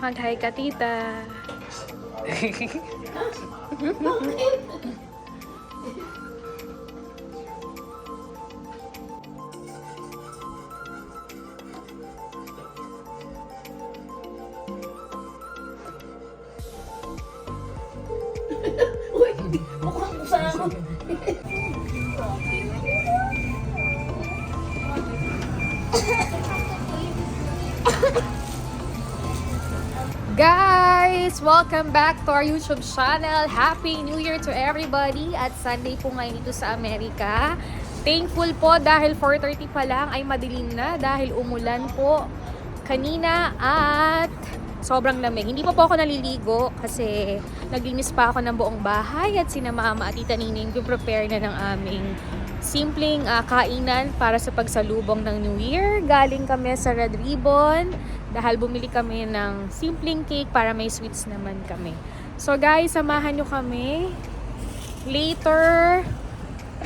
Mag-hi ka, tita. Uy, mukhang kusama. Guys, welcome back to our YouTube channel. Happy New Year to everybody. At Sunday po ngayon dito sa Amerika. Thankful po dahil 4:30 pa lang ay madilim na dahil umulan po kanina at sobrang lamig. Hindi pa po ako naliligo kasi naglinis pa ako ng buong bahay at sina mama at tita Nining prepare na ng aming simpleng kainan para sa pagsalubong ng New Year. Galing kami sa Red Ribbon dahil bumili kami ng simpleng cake para may sweets naman kami. So guys, samahan nyo kami later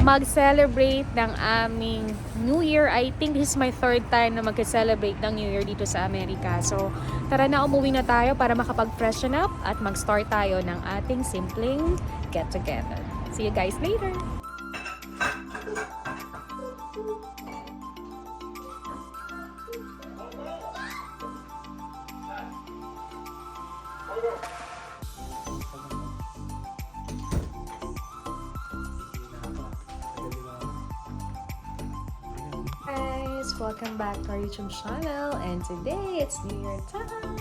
mag-celebrate ng aming New Year. I think this is my third time na mag-celebrate ng New Year dito sa Amerika. So tara na, umuwi na tayo para makapag-freshen up at mag-start tayo ng ating simpleng get-together. See you guys later! Guys, welcome back to our YouTube channel, and today it's New Year time.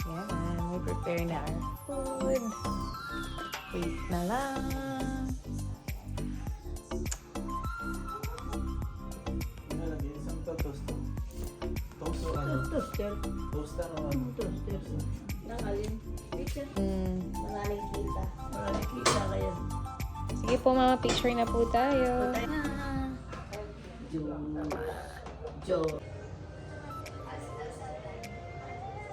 Yan, we prepare na our food. Wait na lang. Toaster. Toaster o ano? Toaster. Nang alin? Picture. Maraming kita. Maraming kita kaya. Sige po mama, picture na po tayo. Joe.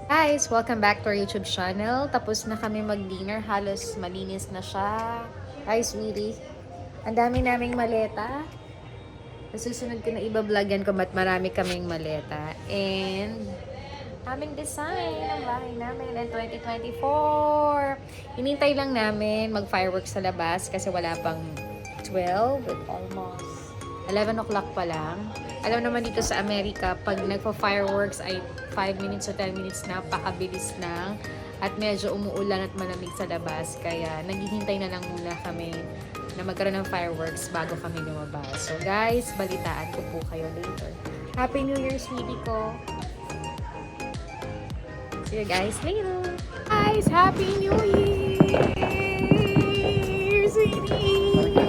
Guys, welcome back to our YouTube channel. Tapos na kami mag-dinner. Halos malinis na siya. Hi, sweetie. Ang dami naming maleta. Susunod ko na iba-vlogan ko ba't marami kaming maleta. And aming design ng bahay namin in 2024. Hinintay lang namin mag-fireworks sa labas kasi wala pang 12 with almost 11 o'clock pa lang. Alam naman dito sa Amerika, pag nagpa-fireworks ay 5 minutes o 10 minutes na, pakabilis na. At medyo umuulan at malamig sa labas. Kaya naghihintay na lang muna kami na magkaroon ng fireworks bago kami lumabas. So guys, balitaan ko po kayo later. Happy New Year, sweetie ko! See you guys later! Guys, Happy New Year, sweetie!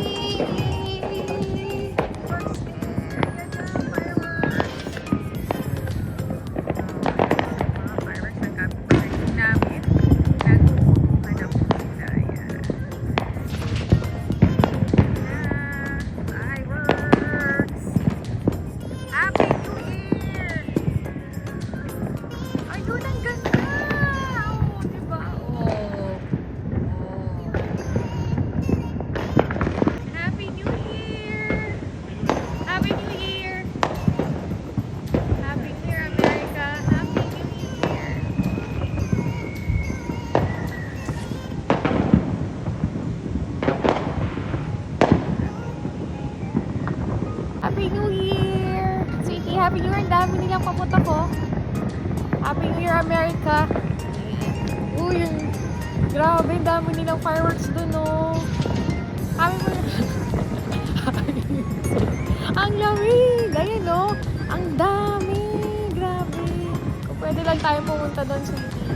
Happy New Year! Sweetie, Happy New Year! Ang dami nilang papunta ko. Happy New Year, America! Uy, grabe, ang dami nilang fireworks dun, oh. Happy New Year! Ang lamig! Ayun, oh. Ang dami! Grabe! Kung pwede lang tayo pumunta doon, sweetie.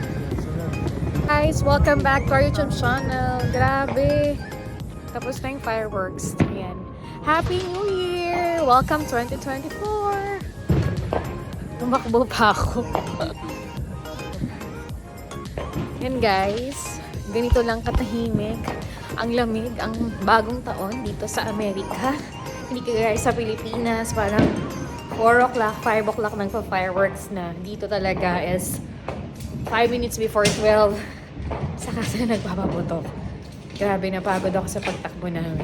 Guys, welcome back to our YouTube channel. Grabe! Tapos na yung fireworks. Ayan. Happy New Year! Welcome 2024! Tumakbo pa ako. Yan guys, ganito lang katahimik ang lamig, ang bagong taon dito sa Amerika. Hindi kagaya sa Pilipinas, parang 4 o'clock, 5 o'clock nang fireworks na. Dito talaga is 5 minutes before 12. Saka sila nagpapaputok. Grabe, napagod ako sa pagtakbo namin.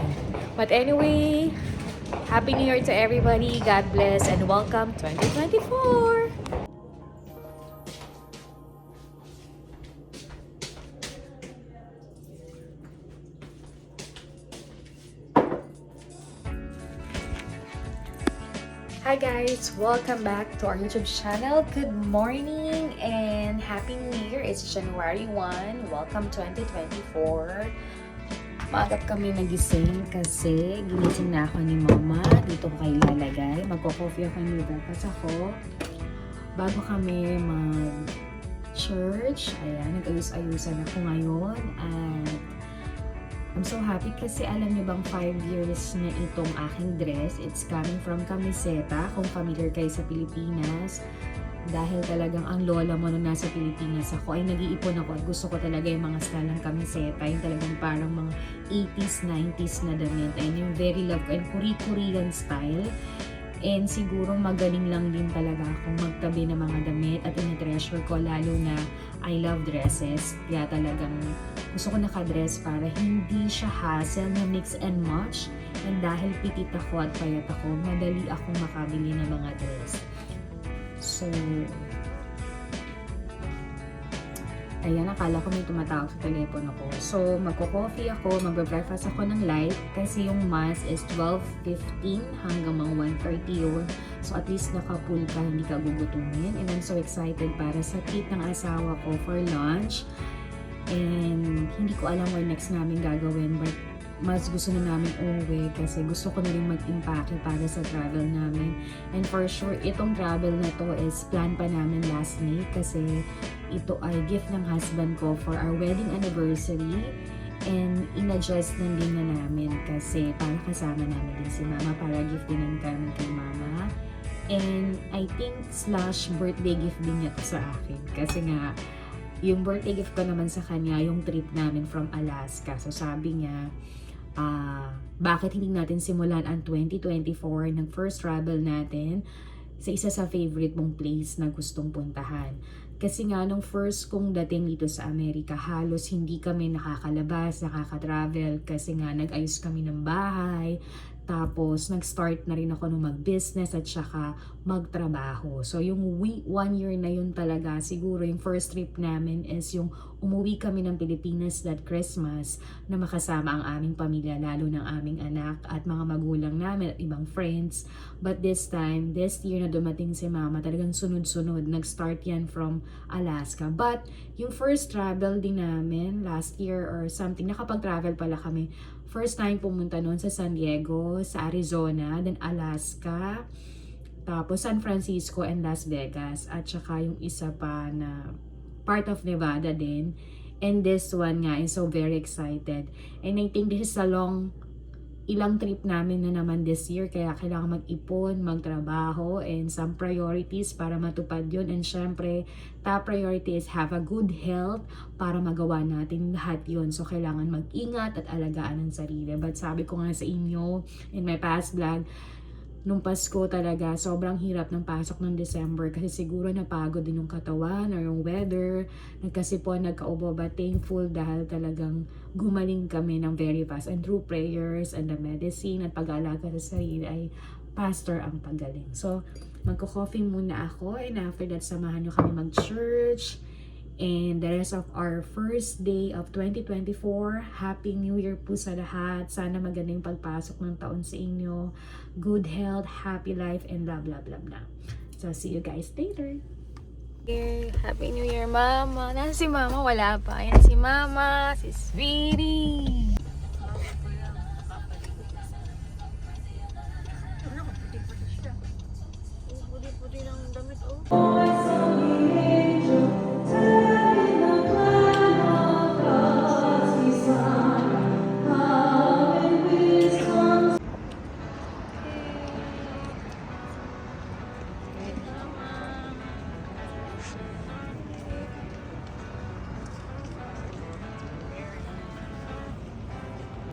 But anyway, Happy New Year to everybody. God bless and welcome 2024! Hi guys! Welcome back to our YouTube channel. Good morning and Happy New Year! It's January 1. Welcome 2024. Maagap kami nagising kasi ginising na ako ni Mama. Dito ko kayo ilalagay. Magko-coffee ako ni breakfast ako. Bago kami mag-church, ayan, nag-ayus-ayusan ako ngayon. At I'm so happy kasi alam niyo bang 5 years na itong aking dress. It's coming from Camiseta, kung familiar kayo sa Pilipinas. Dahil talagang ang lola mo nung nasa Pilipinas ako ay nag-iipon ako at gusto ko talaga yung mga style ng Camiseta. Yung talagang parang mga 80s, 90s na damit. And yung very love ko, and Korean style. And siguro magaling lang din talaga akong magtabi ng mga damit at in-treasure ko lalo na I love dresses. Kaya talagang gusto ko nakadress para hindi siya hassle na mix and match. And dahil pitit ako at payat ako, madali akong makabili ng mga dress. So, ayan, akala ko may tumatawag sa telepono ko. So, magko-coffee ako, magbe-breakfast ako ng light kasi yung mass is 12:15 hanggang mga 1:30 yun. So, at least naka-full ka, hindi ka gugutumin. And I'm so excited para sa treat ng asawa ko for lunch. And hindi ko alam where next namin gagawin, but mas gusto na namin umuwi kasi gusto ko na rin mag-impake para sa travel namin. And for sure, itong travel na to is plan pa namin last May kasi ito ay gift ng husband ko for our wedding anniversary. And in-adjust na din na namin kasi para kasama namin din si Mama, para gift din ng kami kay Mama. And I think / birthday gift din niya to sa akin kasi nga yung birthday gift ko naman sa kanya yung trip namin from Alaska. So sabi niya, bakit hindi natin simulan ang 2024 ng first travel natin sa isa sa favorite mong place na gustong puntahan. Kasi nga nung first kong dating dito sa Amerika, halos hindi kami nakakalabas, nakaka-travel kasi nga nag-ayos kami ng bahay. Tapos, nag-start na rin ako nung mag-business at saka magtrabaho. So, yung 1 year na yun talaga, siguro yung first trip namin is yung umuwi kami ng Pilipinas that Christmas na makasama ang aming pamilya, lalo ng aming anak at mga magulang namin at ibang friends. But this time, this year na dumating si Mama, talagang sunod-sunod. Nag-start yan from Alaska. But, yung first travel din namin last year or something, nakapag-travel pala kami. First time pumunta noon sa San Diego, sa Arizona, then Alaska, tapos San Francisco and Las Vegas, at saka yung isa pa na part of Nevada din. And this one nga is so very excited. And I think this is a ilang trip namin na naman this year, kaya kailangan mag-ipon, magtrabaho, and some priorities para matupad yun. And syempre, top priority is have a good health para magawa natin lahat yun. So, kailangan mag-ingat at alagaan ang sarili. But sabi ko nga sa inyo, in my past vlog, nung Pasko talaga, sobrang hirap ng pasok ng December kasi siguro napagod din yung katawan or yung weather. Nagkasipon, nagkaubo, but thankful dahil talagang gumaling kami ng very fast. And through prayers and the medicine at pag-aalaga sa sarili ay pastor ang pagaling. So, magko-coffee muna ako and after that, samahan nyo kami mag-church. And the rest of our first day of 2024, Happy New Year po sa lahat. Sana maganda yung pagpasok ng taon sa inyo. Good health, happy life, and blah blah blah blah. So, see you guys later. Happy New Year, Mama. Nasaan si Mama? Wala pa. Ayan si Mama, si Sweetie. Puti-puti ng damit, oh.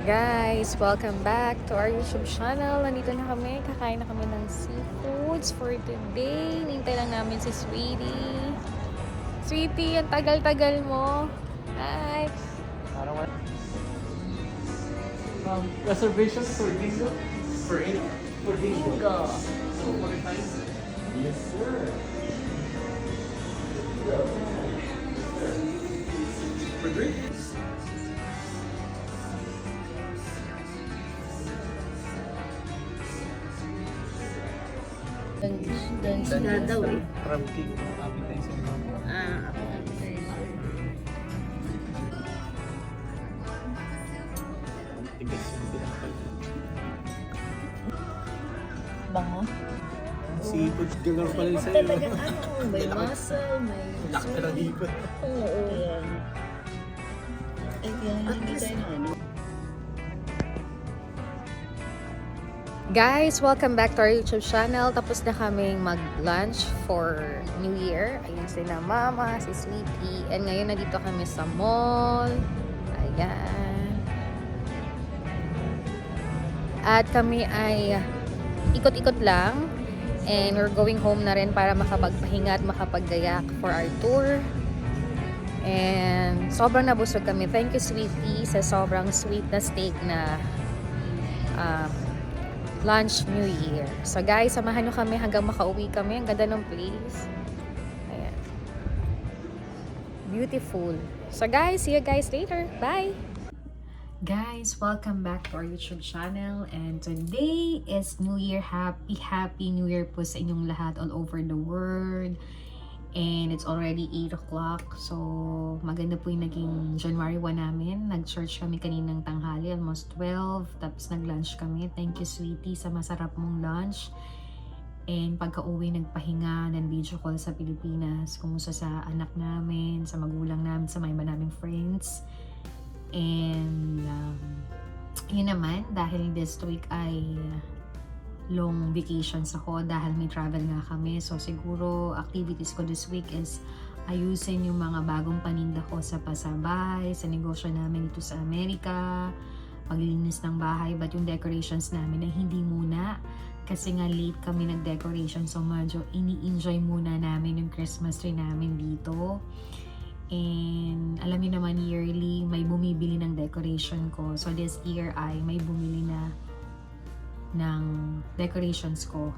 Guys, welcome back to our YouTube channel. Nandito na kami, kakain na kami ng seafoods for today. Nintay lang namin si Sweetie. Sweetie, ang tagal-tagal mo. Hi! Reservations for bingo? For bingo. So, 45? Yes, sir. For drinks? Lunch nga daw eh. Crab cake. Appetizer. Ah, appetizer. Tigas yung pinapal. Bango. Seafood galore pala yung sa'yo. Talagang ano, may muscle, may Laki ka ng hipon. Oo. Ay, yan, hindi tayo na ano. Guys, welcome back to our YouTube channel. Tapos na kaming mag-lunch for New Year. Ayun sila mama, si Sweetie. And ngayon nandito kami sa mall. Ayan. At kami ay ikot-ikot lang. And we're going home na rin para makapagpahinga at makapaggayak for our tour. And sobrang nabusog kami. Thank you, Sweetie, sa sobrang sweet na steak na lunch New Year. So guys, samahan nyo kami hanggang makauwi kami. Ang ganda ng place. Ayan. Beautiful. So guys, see you guys later. Bye! Guys, welcome back to our YouTube channel. And today is New Year. Happy New Year po sa inyong lahat all over the world. And it's already 8 o'clock. So, maganda po yung naging January 1 namin. Nag-church kami kaninang tanghali, almost 12. Tapos nag-lunch kami. Thank you, Sweetie, sa masarap mong lunch. And pagka-uwi, nagpahinga, video call sa Pilipinas. Kumusta sa anak namin, sa magulang namin, sa mga iba naming friends. And, yun naman, dahil this week ay long vacations ako dahil may travel nga kami. So siguro activities ko this week is ayusin yung mga bagong paninda ko sa pasabay, sa negosyo namin dito sa Amerika, paglilinis ng bahay, but yung decorations namin ay hindi muna kasi nga late kami nag-decoration, so medyo ini-enjoy muna namin yung Christmas tree namin dito. And alam niyo naman, yearly may bumibili ng decoration ko. So this year ay may bumili na ng decorations ko.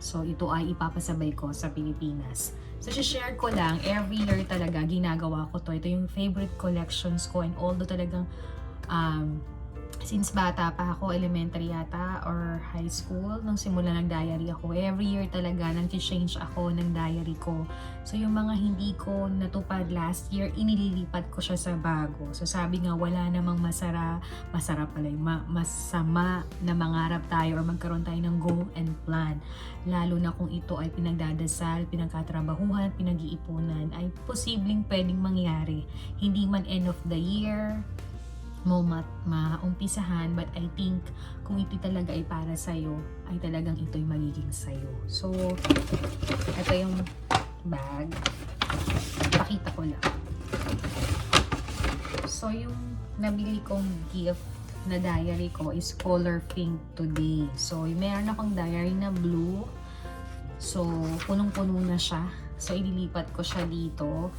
So, ito ay ipapasabay ko sa Pilipinas. So, share ko lang, every year talaga ginagawa ko to. Ito yung favorite collections ko, and although talagang since bata pa ako, elementary yata or high school, nung simula ng diary ako, every year talaga nag-change ako ng diary ko. So yung mga hindi ko natupad last year, inililipat ko siya sa bago. So sabi nga, wala namang masama na mangarap tayo or magkaroon tayo ng goal and plan. Lalo na kung ito ay pinagdadasal, pinagkatrabahuhan, pinag-iipunan, ay posibleng pwedeng mangyari. Hindi man end of the year mo maumpisahan, but I think kung ito talaga ay para sa'yo, ay talagang ito'y magiging sa'yo. So, ito yung bag. Pakita ko lang. So, yung nabili kong gift na diary ko is color pink today. So, meron akong diary na blue. So, punong-puno na siya. So, ililipat ko siya dito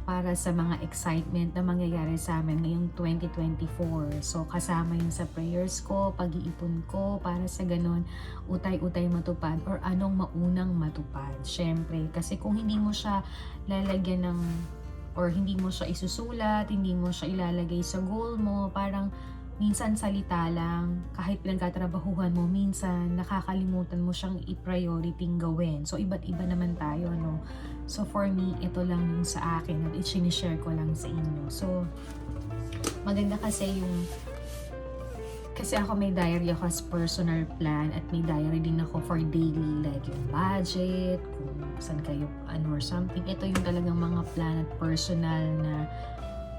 para sa mga excitement na mangyayari sa amin ngayong 2024. So, kasama yun sa prayers ko, pag-iipon ko, para sa ganun, utay-utay matupad or anong maunang matupad. Syempre, kasi kung hindi mo siya lalagyan ng, or hindi mo siya isusulat, hindi mo siya ilalagay sa goal mo, parang minsan salita lang, kahit pinagkatrabahuhan mo, minsan nakakalimutan mo siyang i-priority gawin. So, iba't iba naman tayo, no? So, for me, ito lang yung sa akin at i-share ko lang sa inyo. So, maganda kasi yung, kasi ako may diary ako as personal plan at may diary din ako for daily, like yung budget, kung saan kayo, ano or something. Ito yung talagang mga plan at personal na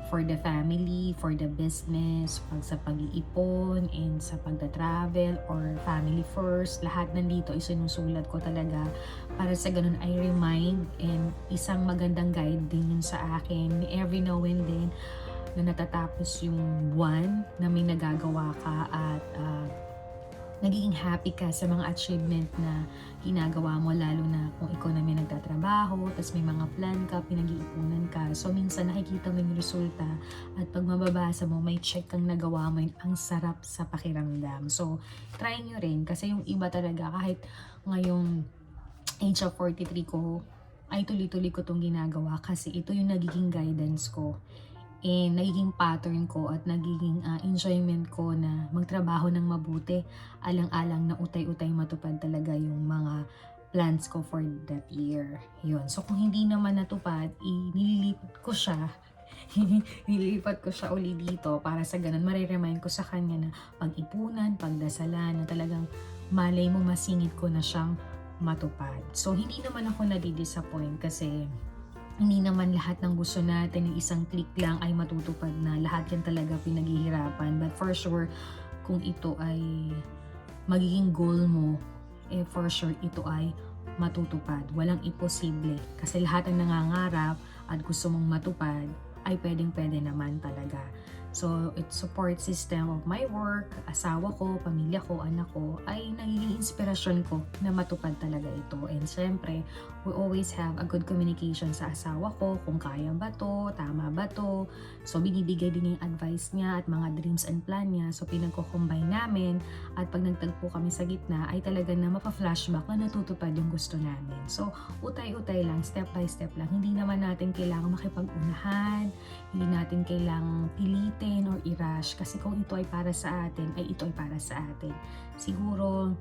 for the family, for the business, sa pag-iipon, and sa pagda-travel, or family first. Lahat nandito ay sinusulat ko talaga para sa ganun ay remind, and isang magandang guide din yun sa akin. Every now and then, na natatapos yung buwan na may nagagawa ka at nagiging happy ka sa mga achievement na ginagawa mo, lalo na kung ikaw na may nagtatrabaho, tapos may mga plan ka, pinag-iipunan ka. So, minsan nakikita mo yung resulta at pag mababasa mo, may check kang nagawa mo, yun, ang sarap sa pakiramdam. So, try nyo rin kasi yung iba talaga, kahit ngayong age of 43 ko, ay tuloy-tuloy ko itong ginagawa kasi ito yung nagiging guidance ko. Nagiging pattern ko at nagiging enjoyment ko na magtrabaho ng mabuti, alang-alang na utay-utay matupad talaga yung mga plans ko for that year. Yun. So kung hindi naman natupad, nililipat ko siya. Nililipat ko siya uli dito para sa ganun mariremind ko sa kanya na pag-ipunan, pagdasalan, na talagang malay mo masingit ko na siyang matupad. So hindi naman ako nadi-disappoint kasi hindi naman lahat ng gusto natin ng isang click lang ay matutupad na. Lahat yan talaga pinaghihirapan. But for sure, kung ito ay magiging goal mo, for sure ito ay matutupad. Walang imposible. Kasi lahat ng nangangarap at gusto mong matupad ay pwedeng-pwede naman talaga. So, it's support system of my work, asawa ko, pamilya ko, anak ko, ay nagiging inspirasyon ko na matupad talaga ito. And syempre, we always have a good communication sa asawa ko, kung kaya ba to, tama ba to. So, binibigay din yung advice niya at mga dreams and plan niya. So, pinagko-combine namin at pag nagtagpo kami sa gitna, ay talaga na mapa-flashback na natutupad yung gusto namin. So, utay-utay lang, step by step lang. Hindi naman natin kailangan makipag-unahan, hindi natin kailangang pilitin or i-rush kasi kung ito ay para sa atin, ay ito ay para sa atin. Siguro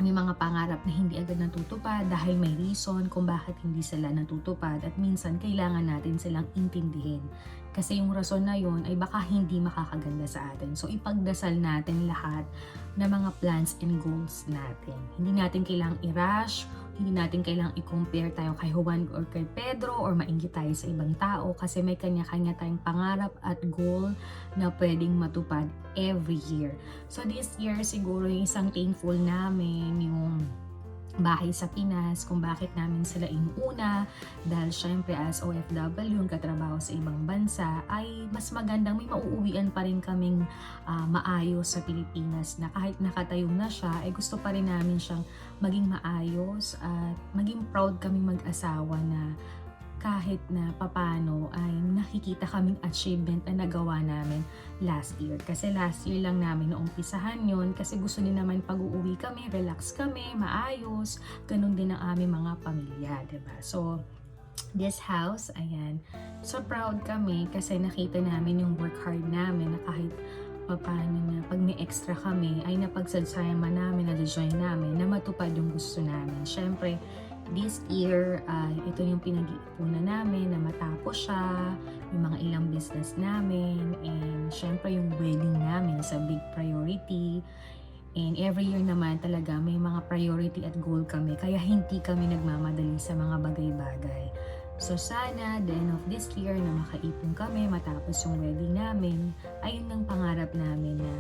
may mga pangarap na hindi agad natutupad dahil may reason kung bakit hindi sila natutupad at minsan kailangan natin silang intindihin. Kasi yung rason na yun ay baka hindi makakaganda sa atin. So ipagdasal natin lahat na mga plans and goals natin. Hindi natin kailangang i-rush, hindi natin kailangang i-compare tayo kay Juan or kay Pedro or mainggit tayo sa ibang tao kasi may kanya-kanya tayong pangarap at goal na pwedeng matupad every year. So this year siguro yung isang thankful namin yung bahay sa Pinas, kung bakit namin sila inuuna dahil syempre as OFW, yung katrabaho sa ibang bansa ay mas magandang may mauuwian pa rin kaming maayos sa Pilipinas na kahit nakatayo na siya ay gusto pa rin namin siyang maging maayos at maging proud kaming mag-asawa na kahit na papano ay nakikita kaming achievement na nagawa namin last year. Kasi last year lang namin naumpisahan yun kasi gusto din naman pag-uuwi kami, relax kami, maayos. Ganun din ang aming mga pamilya, diba? So, this house, ayan. So proud kami kasi nakita namin yung work hard namin na kahit paano na pag may extra kami ay napagsadsayama namin, na-join namin na matupad yung gusto namin. Syempre, this year, ito yung pinag-iipunan namin na matapos siya, yung mga ilang business namin, and syempre yung wedding namin sa big priority. And every year naman talaga may mga priority at goal kami, kaya hindi kami nagmamadali sa mga bagay-bagay. So sana, the end of this year na makaipon kami matapos yung wedding namin, ayun ang pangarap namin na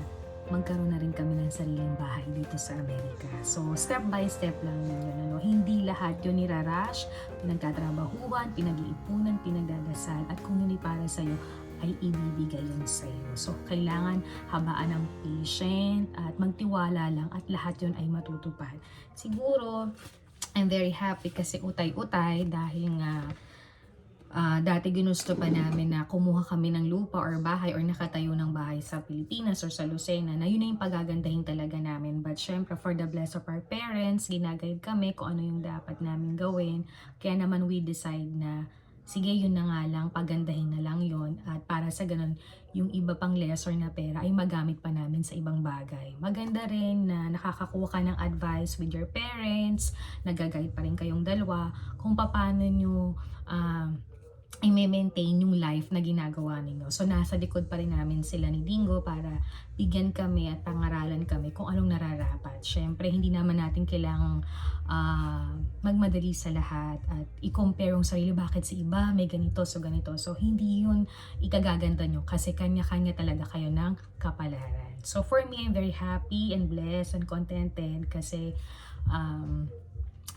magkaroon na rin kami ng sariling bahay dito sa Amerika. So, step by step lang yun. Ano? Hindi lahat yun nirarush, pinagtatrabahuan, pinag-iipunan, pinagdadasal, at kung hindi para sa'yo, ay ibibigay yun sa'yo. So, kailangan habaan ng patient at magtiwala lang at lahat yun ay matutupad. Siguro, I'm very happy kasi utay-utay dahil nga dati ginusto pa namin na kumuha kami ng lupa or bahay or nakatayo ng bahay sa Pilipinas or sa Lucena na yun na yung pagagandahin talaga namin. But syempre for the bless of our parents, ginaguide kami kung ano yung dapat namin gawin. Kaya naman we decide na sige yun na nga lang, pagandahin na lang yun at para sa ganun yung iba pang lesser na pera ay magamit pa namin sa ibang bagay. Maganda rin na nakakakuha ka ng advice with your parents, nag-guide pa rin kayong dalawa kung paano nyo i-maintain yung life na ginagawa ninyo. So, nasa likod pa rin namin sila ni Dingo para bigyan kami at pangaralan kami kung anong nararapat. Syempre, hindi naman natin kailangang magmadali sa lahat at i-compare yung sarili. Bakit sa iba may ganito, so ganito. So, hindi yun ikagaganda nyo kasi kanya-kanya talaga kayo ng kapalaran. So, for me, I'm very happy and blessed and contented kasi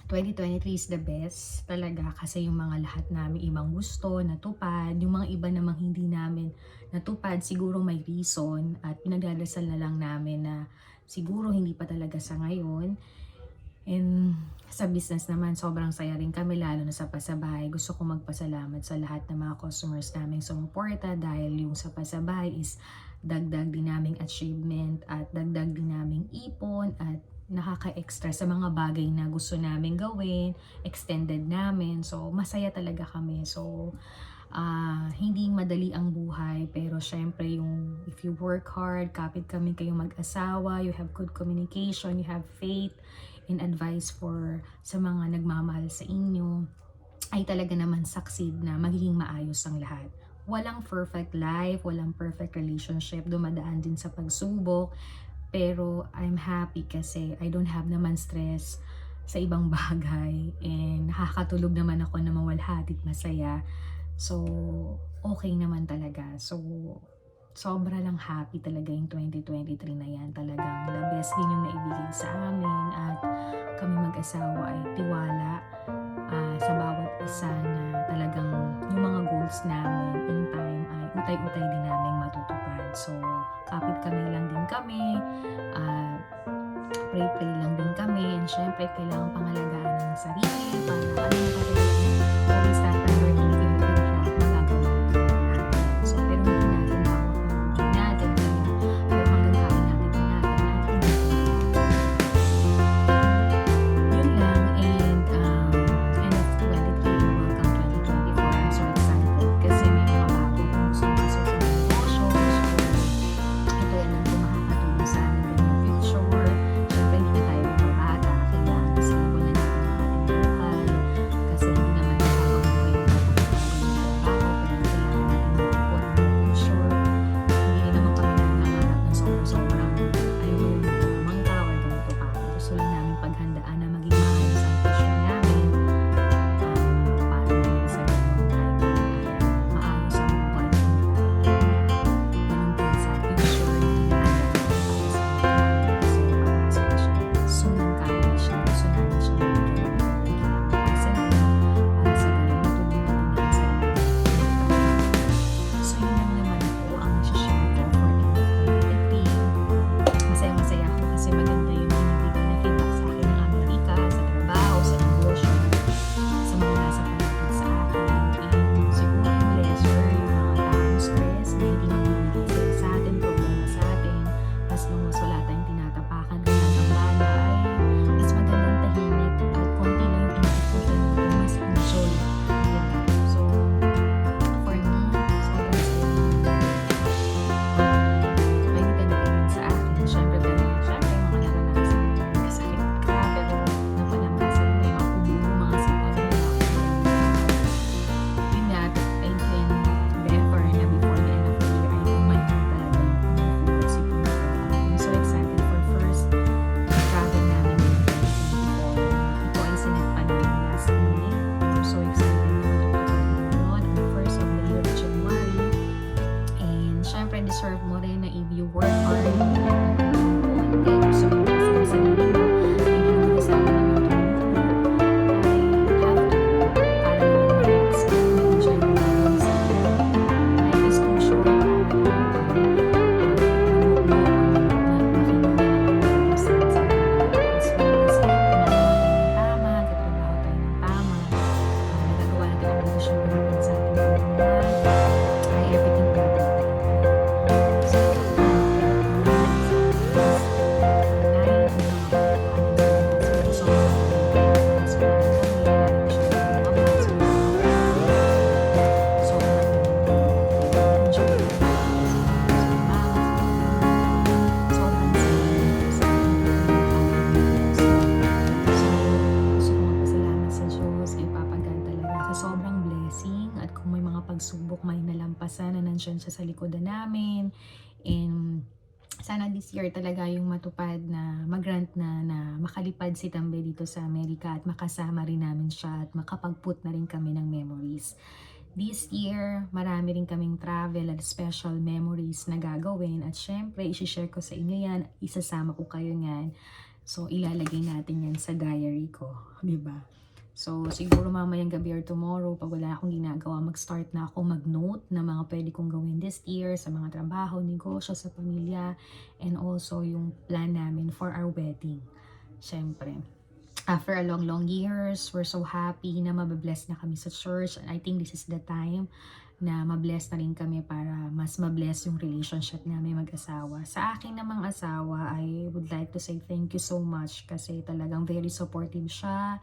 2023 is the best talaga kasi yung mga lahat namin ibang gusto, natupad. Yung mga iba namang hindi namin natupad, siguro may reason at pinagdadasal na lang namin na siguro hindi pa talaga sa ngayon. And sa business naman, sobrang saya rin kami lalo na sa Pasabay. Gusto ko magpasalamat sa lahat ng mga customers naming sumuporta dahil yung sa Pasabay is dagdag din naming achievement at dagdag din naming ipon at nakaka-extra sa mga bagay na gusto namin gawin, extended namin. So, masaya talaga kami. So, hindi madali ang buhay. Pero, syempre, yung if you work hard, kapit kami kayong mag-asawa, you have good communication, you have faith and advice for sa mga nagmamahal sa inyo ay talaga naman succeed na magiging maayos ang lahat. Walang perfect life, walang perfect relationship, dumadaan din sa pagsubok, pero I'm happy kasi I don't have naman stress sa ibang bagay and nakakatulog naman ako na mawalhatit masaya. So, okay naman talaga. So, sobra lang happy talaga yung 2023 na yan. Talagang the best din yung naibigay sa amin at kami mag-asawa ay tiwala sa bawat isa na talagang yung mga goals namin in time ay utay-utay din namin matutupad. So, kapit kami lang din kami, pray-pray lang din kami, and syempre kailangan pangalagaan ng sarili para alam mo kasi always that priority ko yung lahat magagawa natin. So, pero hindi natin hawak ang buhay natin, pero hanggang kaya natin ingatan at hindi. Yun lang, and end of 2023, welcome 2024. I'm so excited kasi may mga bago kong gusto pasok sa negosyo. So, ito yan ang makakatulong sa amin in the future. Siyempre, hindi na tayo mabata. Kailangan kasi wala natin ang ating buhay. Kasi hindi naman habang buhay na trabaho, pero kailangan natin magkukuha ng future. Hindi rin naman kami nangangarap ng sobrang ayaw mo yung magmangka or ganito pa. Gusto lang namin paghandaan na maging maayos ang future namin. Para naman sa ganun ay maayos ang buhay namin. Ganun din sa future na soon ang kaya siya, soon namin siya magiging para sa ganun matulungan din namin sa so yun lang naman po ang share ko for 2023. Masaya ako kasi maganda yung binibigay na feedback sa akin ng Amerika, sa trabaho, sa negosyo, sa mga nasa paligid sa akin, and siguro yung lesser, yung mga taong stress na hindi magbibigay sila sa atin, problema sa atin, as long as wala tayong tinatapakan o natambala ay mas magandang tahimik at konti lang yung input ko mas enjoy. Diba? So, for me, sobrang pwede talaga yun sa akin. Syempre, pero syempre, mga naranasan mo kasakit ka, pero napanamasan mo yung makubulo, mga sitwasyon na yun nga, thank you and better na before the end of the year ay umahin talaga yung focus ko. I'm so excited for first travel namin in 2024. Ito ay sinagpan namin last May. I'm so excited na matutupad mo yun on the first of the year of January. And syempre, deserve mo rin na if you work hard, kung gusto mo kasi sa sarili mo, hindi mo kasama naman tumulong, ay have to para naman ma-relax ka, ma-enjoy mo naman sa life is too short para sobrang blessing at kung may mga pagsubok may nalampasan na nandiyan siya sa likodan namin, and sana this year talaga yung matupad na mag-grant na makalipad si Tambe dito sa Amerika at makasama rin namin siya at makapag-put na rin kami ng memories. This year, marami rin kaming travel at special memories na gagawin at syempre, isi-share ko sa inyo yan, isasama ko kayo yan. So, ilalagay natin yan sa diary ko, di ba? So, siguro mamayang gabi or tomorrow, pag wala akong ginagawa, mag-start na ako mag-note na mga pwede kong gawin this year sa mga trabaho, negosyo, sa pamilya, and also yung plan namin for our wedding. Siyempre, after a long years, we're so happy na mababless na kami sa church. And I think this is the time na mabless na rin kami para mas mabless yung relationship namin mag-asawa. Sa akin namang asawa, I would like to say thank you so much kasi talagang very supportive siya.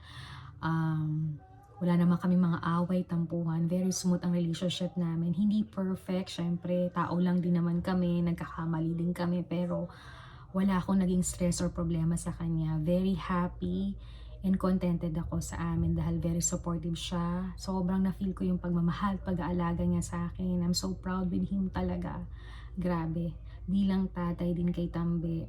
Wala naman kami mga away, tampuhan. Very smooth ang relationship namin. Hindi perfect, syempre. Tao lang din naman kami. Nagkakamali din kami. Pero wala akong naging stress or problema sa kanya. Very happy and contented ako sa amin dahil very supportive siya. Sobrang na-feel ko yung pagmamahal, pag-aalaga niya sa akin. I'm so proud with him talaga. Grabe. Bilang tatay din kay Tambe,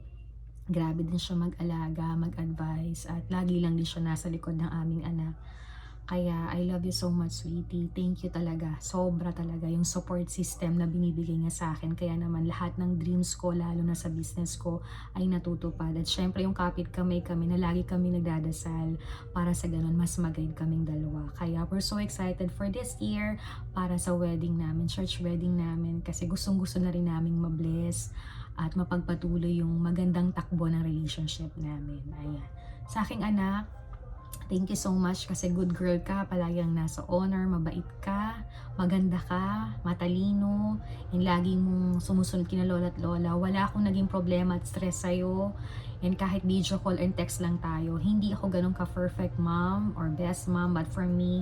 grabe din siya mag-alaga, mag-advise, at lagi lang din siya nasa likod ng aming anak. Kaya I love you so much, sweetie. Thank you talaga. Sobra talaga yung support system na binibigay niya sa akin. Kaya naman lahat ng dreams ko, lalo na sa business ko, ay natutupad. At syempre yung kapit kami na lagi kami nagdadasal para sa ganun mas mag-guide kaming dalawa. Kaya we're so excited for this year para sa wedding namin, church wedding namin. Kasi gustong-gusto na rin naming mabless at mapagpatuloy yung magandang takbo ng relationship namin. Ayan. Sa aking anak, thank you so much kasi good girl ka, palaging nasa honor, mabait ka, maganda ka, matalino, and lagi mong sumusunod kina lola at lola. Wala akong naging problema at stress sa'yo. And kahit video call and text lang tayo, hindi ako ganun ka-perfect mom or best mom, but for me,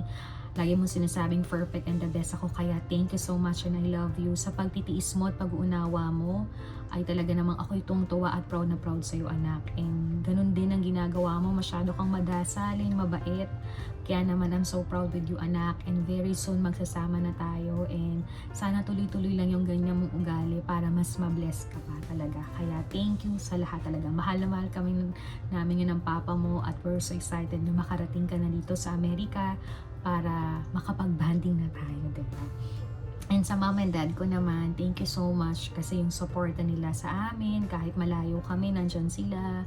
lagi mong sinasabing perfect and the best ako. Kaya thank you so much and I love you. Sa pagtitiis mo at pag-uunawa mo, ay talaga namang ako'y tungtuwa at proud na proud sa'yo, anak. And ganun din ang ginagawa mo. Masyado kang madasalin, mabait. Kaya naman I'm so proud with you, anak. And very soon magsasama na tayo. And sana tuloy-tuloy lang yung ganyan mong ugali para mas mabless ka pa talaga. Kaya thank you sa lahat talaga. Mahal na mahal kami namin yun ng papa mo. At we're so excited na makarating ka na dito sa Amerika para makapag-banding na tayo, diba? And sa mom and dad ko naman, thank you so much kasi yung suporta nila sa amin, kahit malayo kami, nandyan sila.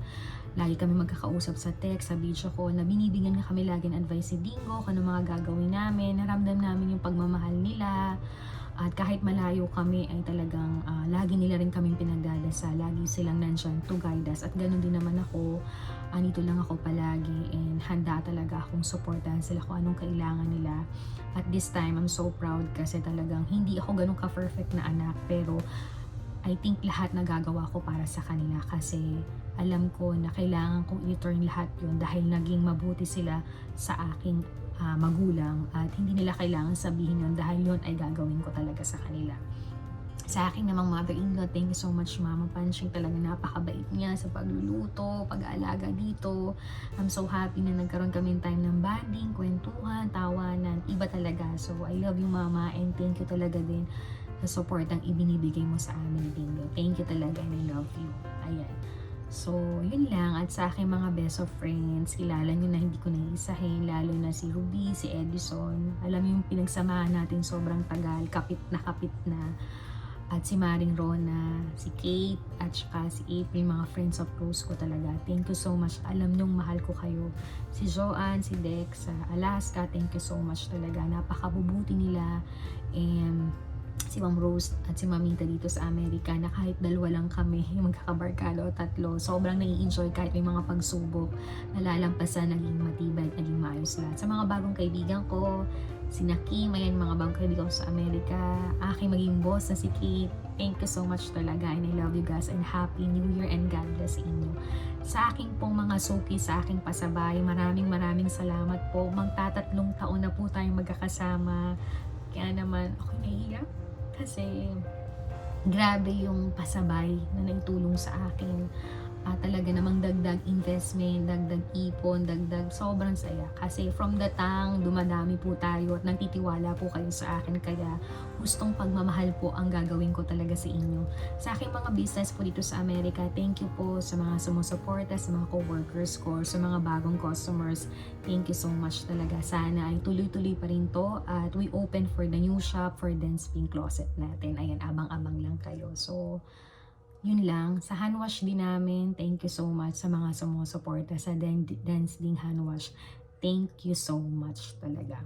Lagi kami magkakausap sa text, sa video call, na binibigyan na kami lagi ng advice si Dingo, kung ano mga gagawin namin, naramdam namin yung pagmamahal nila. At kahit malayo kami ay talagang lagi nila rin kaming pinagdadasal. Lagi silang nandyan to guide us. At ganoon din naman ako. Nito lang ako palagi and handa talaga akong supportahan sila kung anong kailangan nila. At this time, I'm so proud kasi talagang hindi ako ganun ka-perfect na anak. Pero I think lahat nagagawa ko para sa kanila kasi alam ko na kailangan kong i-return lahat yun dahil naging mabuti sila sa aking magulang at hindi nila kailangan sabihin yun dahil yun ay gagawin ko talaga sa kanila. Sa akin namang mother-in-law, thank you so much, Mama Panching. Talaga napakabait niya sa pagluluto, pag-aalaga dito. I'm so happy na nagkaroon kami time ng bonding, kwentuhan, tawanan. Iba talaga. So, I love you, Mama, and thank you talaga din sa support ang ibinibigay mo sa amin, Dingo. Thank you talaga and I love you. Ayan. So, yun lang. At sa aking mga best of friends, kilala nyo na hindi ko naiisahin, lalo na si Ruby, si Edison. Alam mo yung pinagsamahan natin sobrang tagal, kapit na. At si Maring Rona, si Kate, at saka si April, mga friends of Rose ko talaga. Thank you so much. Alam nyong mahal ko kayo. Si Joanne, si Dex sa Alaska, thank you so much talaga. Napakabubuti nila. And si Ma'am Rose at si Mamita dito sa Amerika na kahit dalawa lang kami, yung magkakabarkado o tatlo, sobrang nai-enjoy kahit may mga pagsubok, nalalampasan, naging matibay at naging maayos lahat. Sa mga bagong kaibigan ko, si Nakim, ayan mga bagong kaibigan ko sa Amerika, aking maging boss na si Kate, thank you so much talaga and I love you guys and Happy New Year and God bless inyo. Sa aking pong mga suki, sa aking pasabay, maraming salamat po. Magtatatlong taon na po tayong magkakasama. Kaya naman, ako naiiyak kasi grabe yung pasabay na naitulong sa akin. Talaga namang dagdag investment, dagdag ipon, dagdag sobrang saya. Kasi from the tang, dumadami po tayo at nagtitiwala po kayo sa akin. Kaya gustong pagmamahal po ang gagawin ko talaga sa inyo. Sa aking mga business po dito sa Amerika, thank you po sa mga sumusuporta, sa mga co-workers ko, sa mga bagong customers. Thank you so much talaga. Sana ay tuloy-tuloy pa rin to at we open for the new shop for Dance Pink Closet natin. Ayan, abang-abang lang kayo. So, yun lang. Sa handwash din namin, thank you so much sa mga sumusuporta sa Dance Ding Handwash. Thank you so much talaga.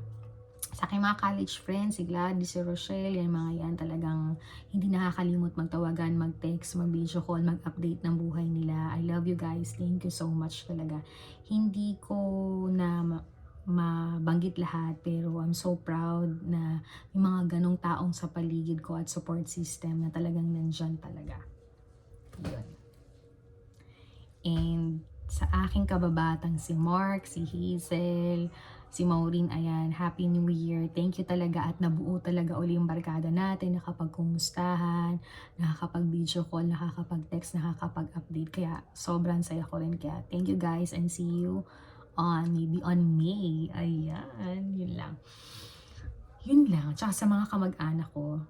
Sa aking mga college friends, si Gladys, si Rochelle, yan mga yan talagang hindi nakakalimot magtawagan, mag-text, mag-video call, mag-update ng buhay nila. I love you guys. Thank you so much talaga. Hindi ko na mabanggit lahat pero I'm so proud na may mga ganong taong sa paligid ko at support system na talagang nandyan talaga. Yun. And sa aking kababatang si Mark, si Hazel, Si Maureen, ayan, Happy New Year. Thank you talaga at nabuo talaga uli yung barkada natin, nakapagkumustahan, nakakapag-video call, nakakapag-text, nakakapag-update. Kaya sobrang saya ko rin. Kaya thank you guys and see you on maybe on May. Ayan, yun lang. Yun lang. Tsaka sa mga kamag-anak ko,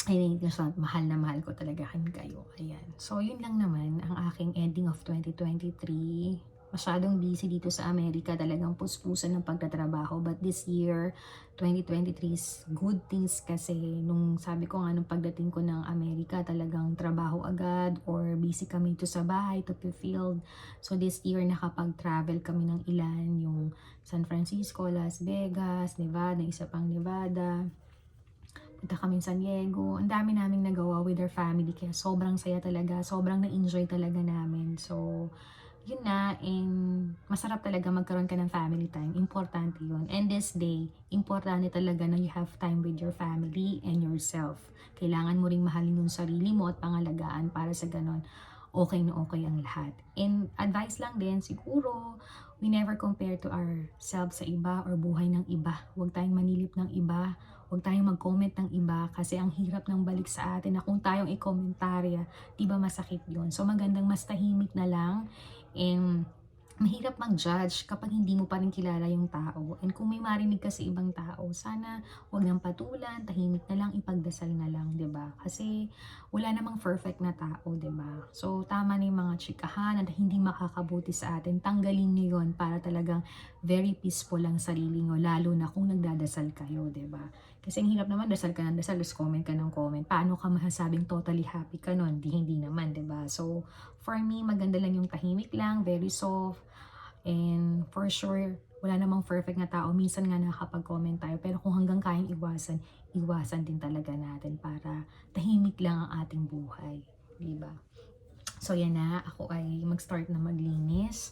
ay, mahal na mahal ko talaga kayo. Ayan. So, yun lang naman ang aking ending of 2023. Masyadong busy dito sa Amerika. Talagang puspusan ng pagtatrabaho. But this year, 2023 is good things kasi nung sabi ko nga nung pagdating ko ng Amerika, talagang trabaho agad or busy kami to sa bahay, to the field. So, this year, nakapag-travel kami ng ilan. Yung San Francisco, Las Vegas, Nevada, isa pang Nevada. Punta kami San Diego. Ang dami naming nagawa with our family. Kaya sobrang saya talaga. Sobrang na-enjoy talaga namin. So, yun na. And masarap talaga magkaroon ka ng family time. Importante yun. And this day, importante talaga na you have time with your family and yourself. Kailangan mo ring mahalin yung sarili mo at pangalagaan para sa ganon okay na okay ang lahat. And advice lang din, siguro, we never compare to ourselves sa iba or buhay ng iba. Huwag tayong manilip ng iba. Huwag tayong mag-comment ng iba kasi ang hirap ng balik sa atin na kung tayong i-komentarya, di ba masakit yun? So magandang mas tahimik na lang and mahirap mag-judge kapag hindi mo pa rin kilala yung tao. And kung may marinig ka sa ibang tao, sana huwag nang patulan, tahimik na lang, ipagdasal na lang, 'di ba? Kasi wala namang perfect na tao, 'di ba? So tama na yung mga chikahan na hindi makakabuti sa atin. Tanggalin niyo 'yon para talagang very peaceful lang sarili niyo, lalo na kung nagdadasal kayo, 'di ba? Kasi ang hirap naman, dasal ka ng dasal, tapos comment ka ng comment. Paano ka masasabing totally happy ka nun? Hindi naman, 'di ba? So for me, maganda lang yung tahimik lang, very soft. And for sure, wala namang perfect na tao. Minsan nga nakakapag-comment tayo. Pero kung hanggang kayang iwasan, iwasan din talaga natin para tahimik lang ang ating buhay. Diba? So yan na, ako ay mag-start na maglinis.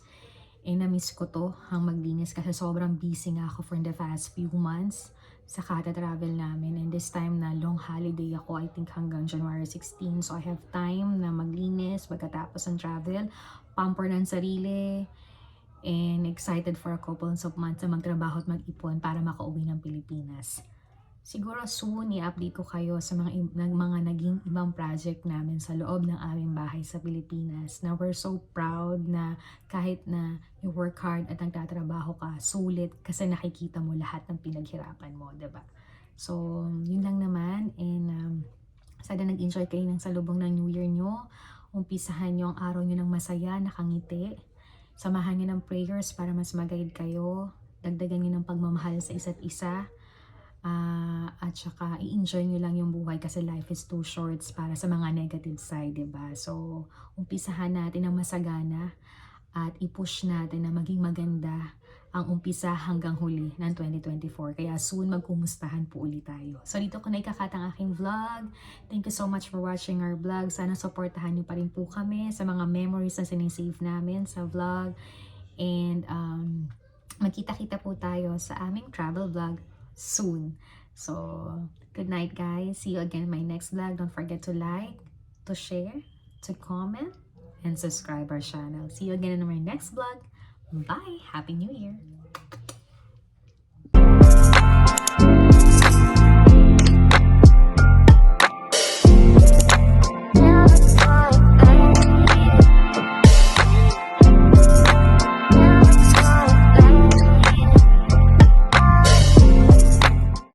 Eh na-miss ko to, ang maglinis kasi sobrang busy nga ako for the past few months sa kata-travel namin. And this time na long holiday ako, I think hanggang January 16. So I have time na maglinis pagkatapos ng travel, pamper ng sarili, and excited for a couple of months na magtrabaho at mag-ipon para makauwi ng Pilipinas. Siguro soon i-update ko kayo sa mga naging ibang project namin sa loob ng aming bahay sa Pilipinas na we're so proud na kahit na you work hard at nagtatrabaho ka, sulit kasi nakikita mo lahat ng pinaghirapan mo, 'di ba? So, yun lang naman and sana nag-enjoy kayo ng salubong ng New Year nyo. Umpisahan nyo ang araw nyo ng masaya, nakangiti. Samahan nyo ng prayers para mas mag-guide kayo. Dagdagan nyo ng pagmamahal sa isa't isa. At saka i-enjoy nyo lang yung buhay kasi life is too short para sa mga negative side, diba? So, umpisahan natin ang masagana at i-push natin na maging maganda ang umpisa hanggang huli ng 2024. Kaya soon magkumustahan po ulit tayo. So dito ko na ikakat ang aking vlog. Thank you so much for watching our vlog. Sana supportahan niyo pa rin po kami sa mga memories na sinisave namin sa vlog. And magkita-kita po tayo sa aming travel vlog soon. So, good night guys. See you again in my next vlog. Don't forget to like, to share, to comment, and subscribe our channel. See you again in my next vlog. Bye! Happy New Year!